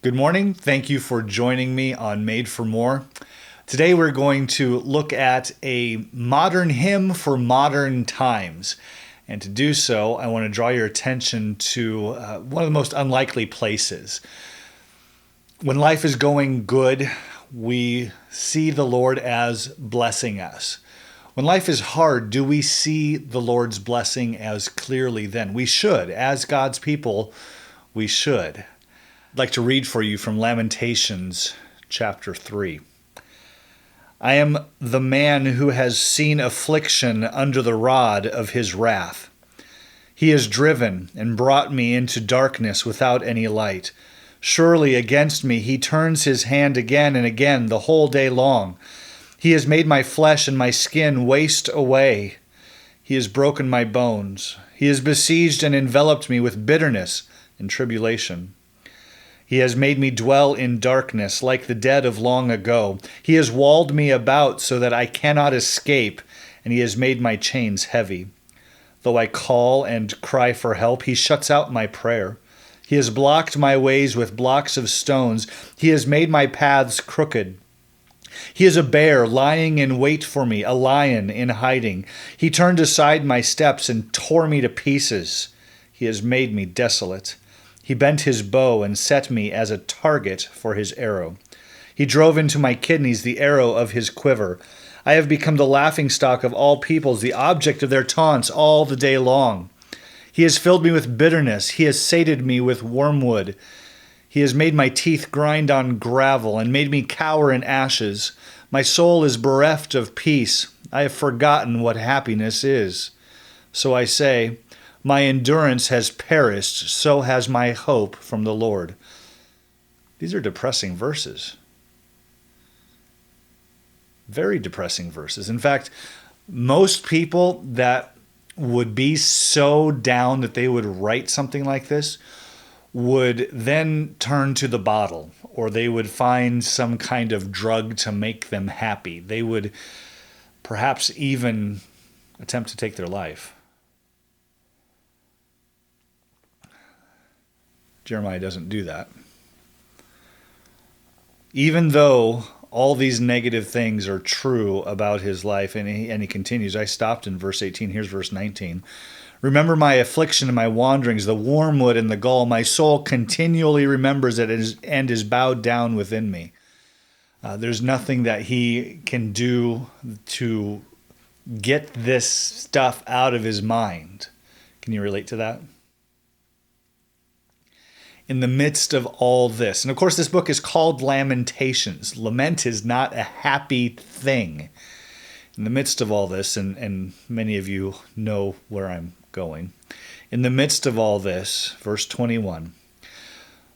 Good morning. Thank you for joining me on Made for More. Today we're going to look at a modern hymn for modern times. And to do so, I want to draw your attention to one of the most unlikely places. When life is going good, we see the Lord as blessing us. When life is hard, do we see the Lord's blessing as clearly then? We should. As God's people, we should. I'd like to read for you from Lamentations chapter 3. I am the man who has seen affliction under the rod of his wrath. He has driven and brought me into darkness without any light. Surely against me he turns his hand again and again the whole day long. He has made my flesh and my skin waste away. He has broken my bones. He has besieged and enveloped me with bitterness and tribulation. He has made me dwell in darkness like the dead of long ago. He has walled me about so that I cannot escape, and he has made my chains heavy. Though I call and cry for help, he shuts out my prayer. He has blocked my ways with blocks of stones. He has made my paths crooked. He is a bear lying in wait for me, a lion in hiding. He turned aside my steps and tore me to pieces. He has made me desolate. He bent his bow and set me as a target for his arrow. He drove into my kidneys the arrow of his quiver. I have become the laughingstock of all peoples, the object of their taunts all the day long. He has filled me with bitterness. He has sated me with wormwood. He has made my teeth grind on gravel and made me cower in ashes. My soul is bereft of peace. I have forgotten what happiness is. So I say, my endurance has perished, so has my hope from the Lord. These are depressing verses. Very depressing verses. In fact, most people that would be so down that they would write something like this would then turn to the bottle, or they would find some kind of drug to make them happy. They would perhaps even attempt to take their life. Jeremiah doesn't do that. Even though all these negative things are true about his life, and he continues, I stopped in verse 18, here's verse 19. Remember my affliction and my wanderings, the wormwood and the gall. My soul continually remembers it and is bowed down within me. There's nothing that he can do to get this stuff out of his mind. Can you relate to that? In the midst of all this, and of course this book is called Lamentations. Lament is not a happy thing. In the midst of all this, and many of you know where I'm going. In the midst of all this, verse 21,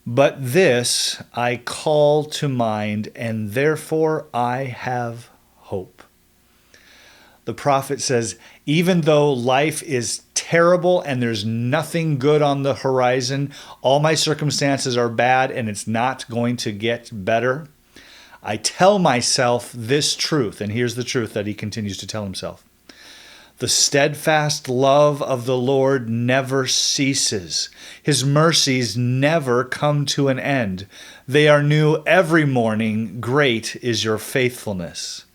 but this I call to mind, and therefore I have hope. The prophet says, even though life is terrible and there's nothing good on the horizon, all my circumstances are bad and it's not going to get better, I tell myself this truth, and here's the truth that he continues to tell himself. The steadfast love of the Lord never ceases. His mercies never come to an end. They are new every morning. Great is your faithfulness.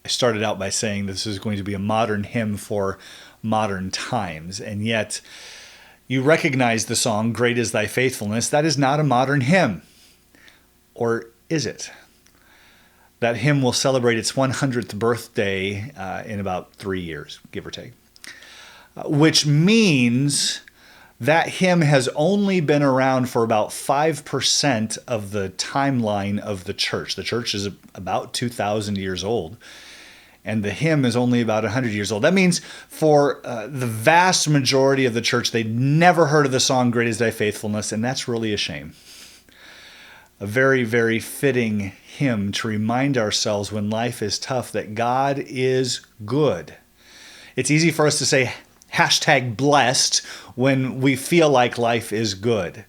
I started out by saying this is going to be a modern hymn for modern times, and yet you recognize the song, Great is Thy Faithfulness. That is not a modern hymn. Or is it? That hymn will celebrate its 100th birthday in about 3 years, give or take. Which means that hymn has only been around for about 5% of the timeline of the church. The church is about 2,000 years old, and the hymn is only about 100 years old. That means for the vast majority of the church, they'd never heard of the song, Great is Thy Faithfulness, and that's really a shame. A very, very fitting hymn to remind ourselves when life is tough that God is good. It's easy for us to say hashtag blessed when we feel like life is good.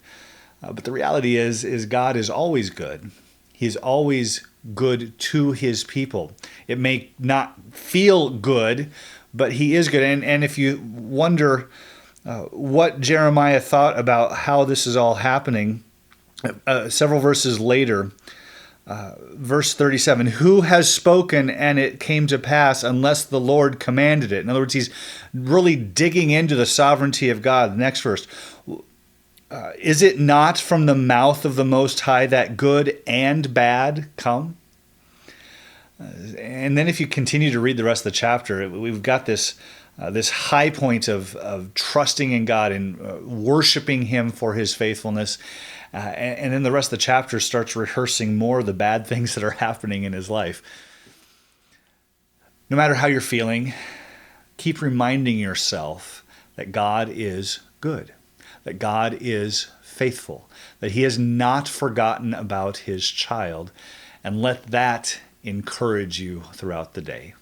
But the reality is God is always good. He's always good to his people. It may not feel good, but he is good. And if you wonder, what Jeremiah thought about how this is all happening. Several verses later, verse 37, who has spoken and it came to pass unless the Lord commanded it? In other words, he's really digging into the sovereignty of God. The next verse, is it not from the mouth of the Most High that good and bad come? And then if you continue to read the rest of the chapter, we've got this high point of trusting in God and worshiping Him for His faithfulness. And then the rest of the chapter starts rehearsing more of the bad things that are happening in his life. No matter how you're feeling, keep reminding yourself that God is good, that God is faithful, that He has not forgotten about His child, and let that encourage you throughout the day.